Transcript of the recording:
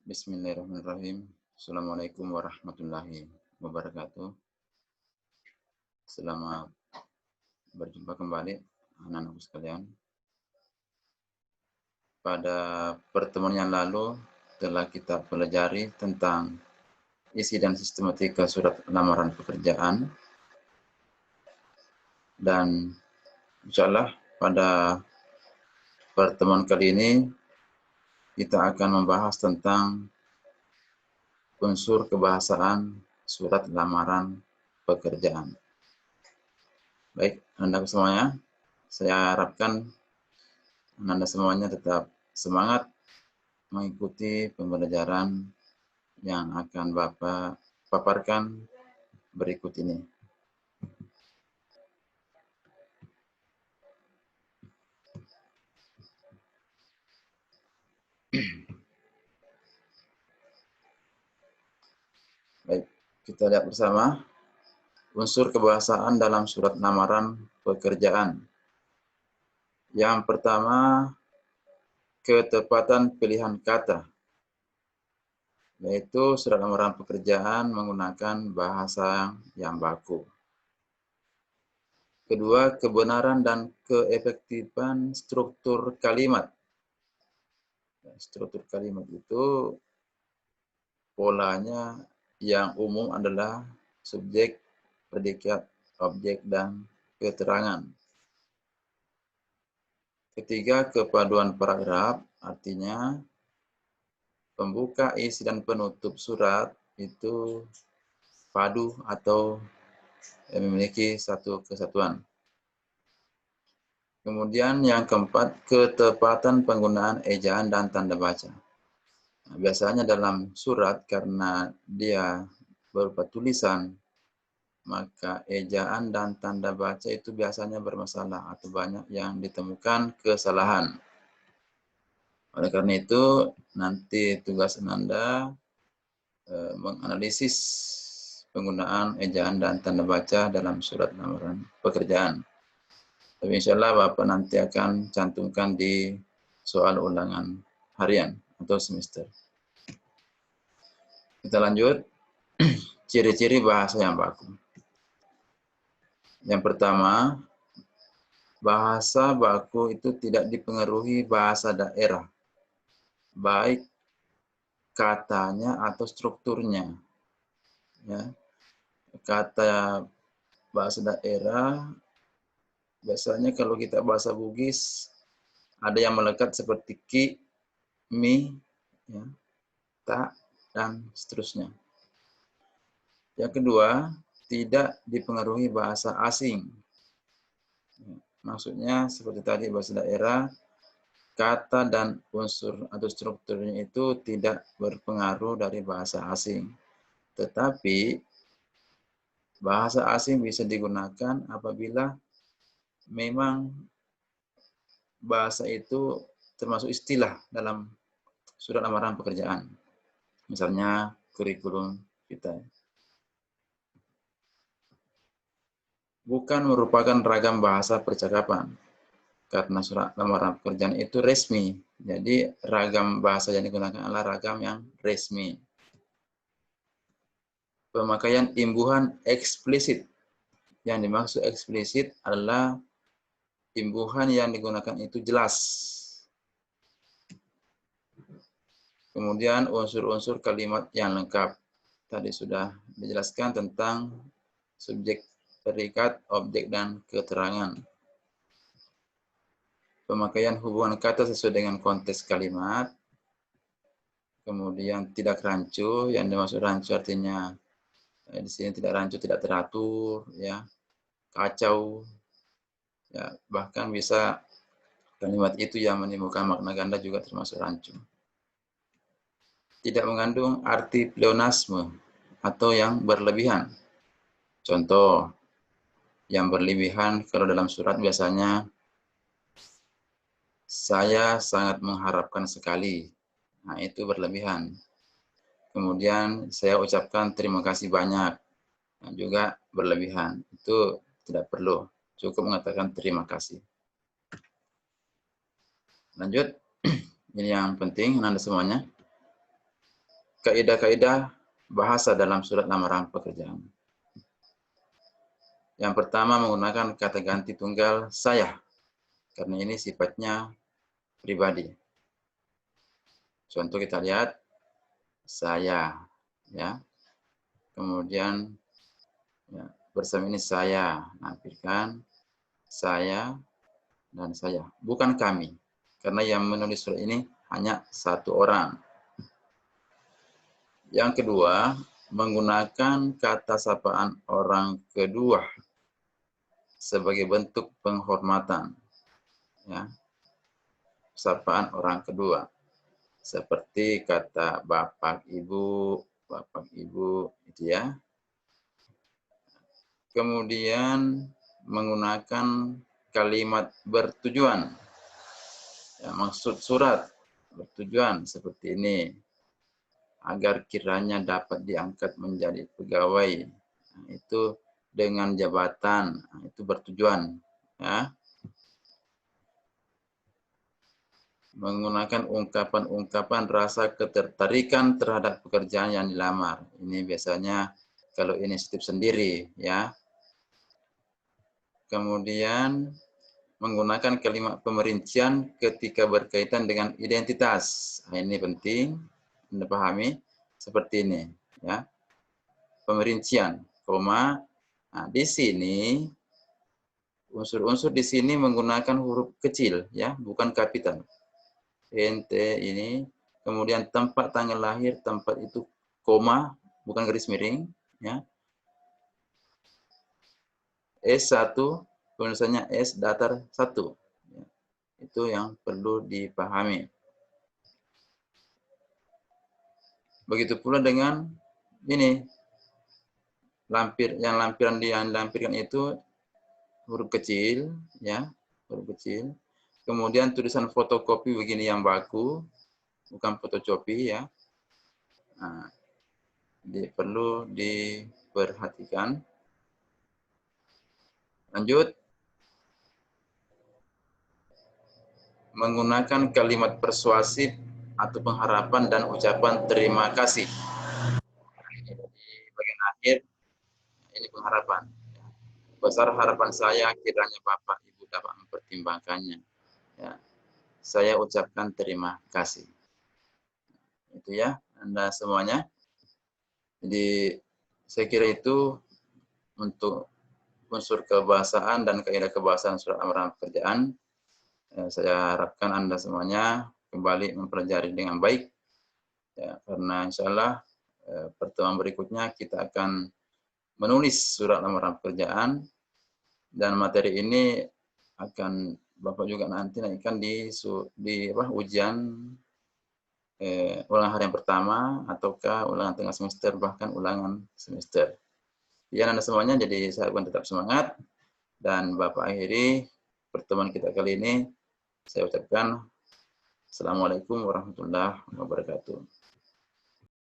Bismillahirrahmanirrahim. Assalamualaikum warahmatullahi wabarakatuh. Selamat berjumpa kembali anak-anakku sekalian. Pada pertemuan yang lalu telah kita pelajari tentang isi dan sistematika surat lamaran pekerjaan. Dan insyaallah pada pertemuan kali ini kita akan membahas tentang unsur kebahasaan surat lamaran pekerjaan. Baik, Anda semuanya, saya harapkan Anda semuanya tetap semangat mengikuti pembelajaran yang akan Bapak paparkan berikut ini. Baik, kita lihat bersama unsur kebahasaan dalam surat lamaran pekerjaan. Yang pertama, ketepatan pilihan kata, yaitu surat lamaran pekerjaan menggunakan bahasa yang baku. Kedua, kebenaran dan keefektifan struktur kalimat. Struktur kalimat itu polanya yang umum adalah subjek, predikat, objek, dan keterangan. Ketiga, kepaduan paragraf, artinya pembuka, isi, dan penutup surat itu padu atau memiliki satu kesatuan. Kemudian yang keempat, ketepatan penggunaan ejaan dan tanda baca. Nah, biasanya dalam surat karena dia berupa tulisan, maka ejaan dan tanda baca itu biasanya bermasalah atau banyak yang ditemukan kesalahan. Oleh karena itu, nanti tugas Anda menganalisis penggunaan ejaan dan tanda baca dalam surat lamaran pekerjaan. Tapi insya Allah Bapak nanti akan cantumkan di soal ulangan harian atau semester. Kita lanjut, ciri-ciri bahasa yang baku. Yang pertama, bahasa baku itu tidak dipengaruhi bahasa daerah, baik katanya atau strukturnya. Ya. Kata bahasa daerah, biasanya kalau kita bahasa Bugis, ada yang melekat seperti ki, mi, ya, ta, dan seterusnya. Yang kedua, tidak dipengaruhi bahasa asing. Maksudnya seperti tadi bahasa daerah, kata dan unsur atau strukturnya itu tidak berpengaruh dari bahasa asing. Tetapi bahasa asing bisa digunakan apabila memang bahasa itu termasuk istilah dalam surat lamaran pekerjaan. Misalnya kurikulum kita. Bukan merupakan ragam bahasa percakapan. Karena surat lamaran pekerjaan itu resmi. Jadi ragam bahasa yang digunakan adalah ragam yang resmi. Pemakaian imbuhan eksplisit. Yang dimaksud eksplisit adalah imbuhan yang digunakan itu jelas. Kemudian unsur-unsur kalimat yang lengkap. Tadi sudah dijelaskan tentang subjek, predikat, objek, dan keterangan. Pemakaian hubungan kata sesuai dengan konteks kalimat. Kemudian tidak rancu, yang dimaksud rancu artinya di sini tidak rancu, tidak teratur, ya, kacau, ya, bahkan bisa kalimat itu yang menimbulkan makna ganda juga termasuk rancu. Tidak mengandung arti pleonasme atau yang berlebihan. Contoh, yang berlebihan kalau dalam surat biasanya saya sangat mengharapkan sekali. Nah, itu berlebihan. Kemudian saya ucapkan terima kasih banyak. Nah, juga berlebihan. Itu tidak perlu. Cukup mengatakan terima kasih. Lanjut. Ini yang penting Anda semuanya. kaidah-kaidah bahasa dalam surat lamaran pekerjaan. Yang pertama menggunakan kata ganti tunggal saya, karena ini sifatnya pribadi. Contoh kita lihat, saya, ya. Kemudian ya, bersama ini saya, nampilkan saya dan saya, bukan kami. Karena yang menulis surat ini hanya satu orang. Yang kedua, menggunakan kata sapaan orang kedua sebagai bentuk penghormatan. Ya. Sapaan orang kedua. Seperti kata bapak, ibu, itu ya. Kemudian menggunakan kalimat bertujuan. Ya, maksud surat bertujuan seperti ini. Agar kiranya dapat diangkat menjadi pegawai. Nah, itu dengan jabatan, nah, itu bertujuan. Ya. Menggunakan ungkapan-ungkapan rasa ketertarikan terhadap pekerjaan yang dilamar. Ini biasanya kalau inisiatif sendiri, ya. Kemudian menggunakan kalimat pemerincian ketika berkaitan dengan identitas. Nah, ini penting Anda pahami seperti ini, ya. Pemerincian, koma. Nah, di sini unsur-unsur di sini menggunakan huruf kecil, ya, bukan kapital. Ente ini, kemudian tempat tanggal lahir, tempat itu koma, bukan garis miring, ya. S1, tulisannya S datar 1. Ya. Itu yang perlu dipahami. Begitu pula dengan ini, yang lampirkan itu huruf kecil, ya, huruf kecil. Kemudian tulisan fotokopi begini yang baku, bukan fotokopi, ya. Nah, perlu diperhatikan. Lanjut. Menggunakan kalimat persuasif atau pengharapan dan ucapan terima kasih. Di bagian akhir, ini pengharapan. Besar harapan saya kiranya Bapak Ibu dapat mempertimbangkannya. Ya. Saya ucapkan terima kasih. Itu ya, Anda semuanya. Jadi saya kira itu untuk unsur kebahasaan dan kaidah kebahasaan surat lamaran pekerjaan. Saya harapkan Anda semuanya kembali mempelajari dengan baik. Ya, karena insya Allah pertemuan berikutnya kita akan menulis surat lamaran pekerjaan dan materi ini akan Bapak juga nanti naikkan di ujian ulangan hari yang pertama ataukah ulangan tengah semester bahkan ulangan semester. Ya Anda semuanya, jadi saya harapkan tetap semangat dan Bapak akhiri pertemuan kita kali ini. Saya ucapkan Assalamualaikum warahmatullahi wabarakatuh.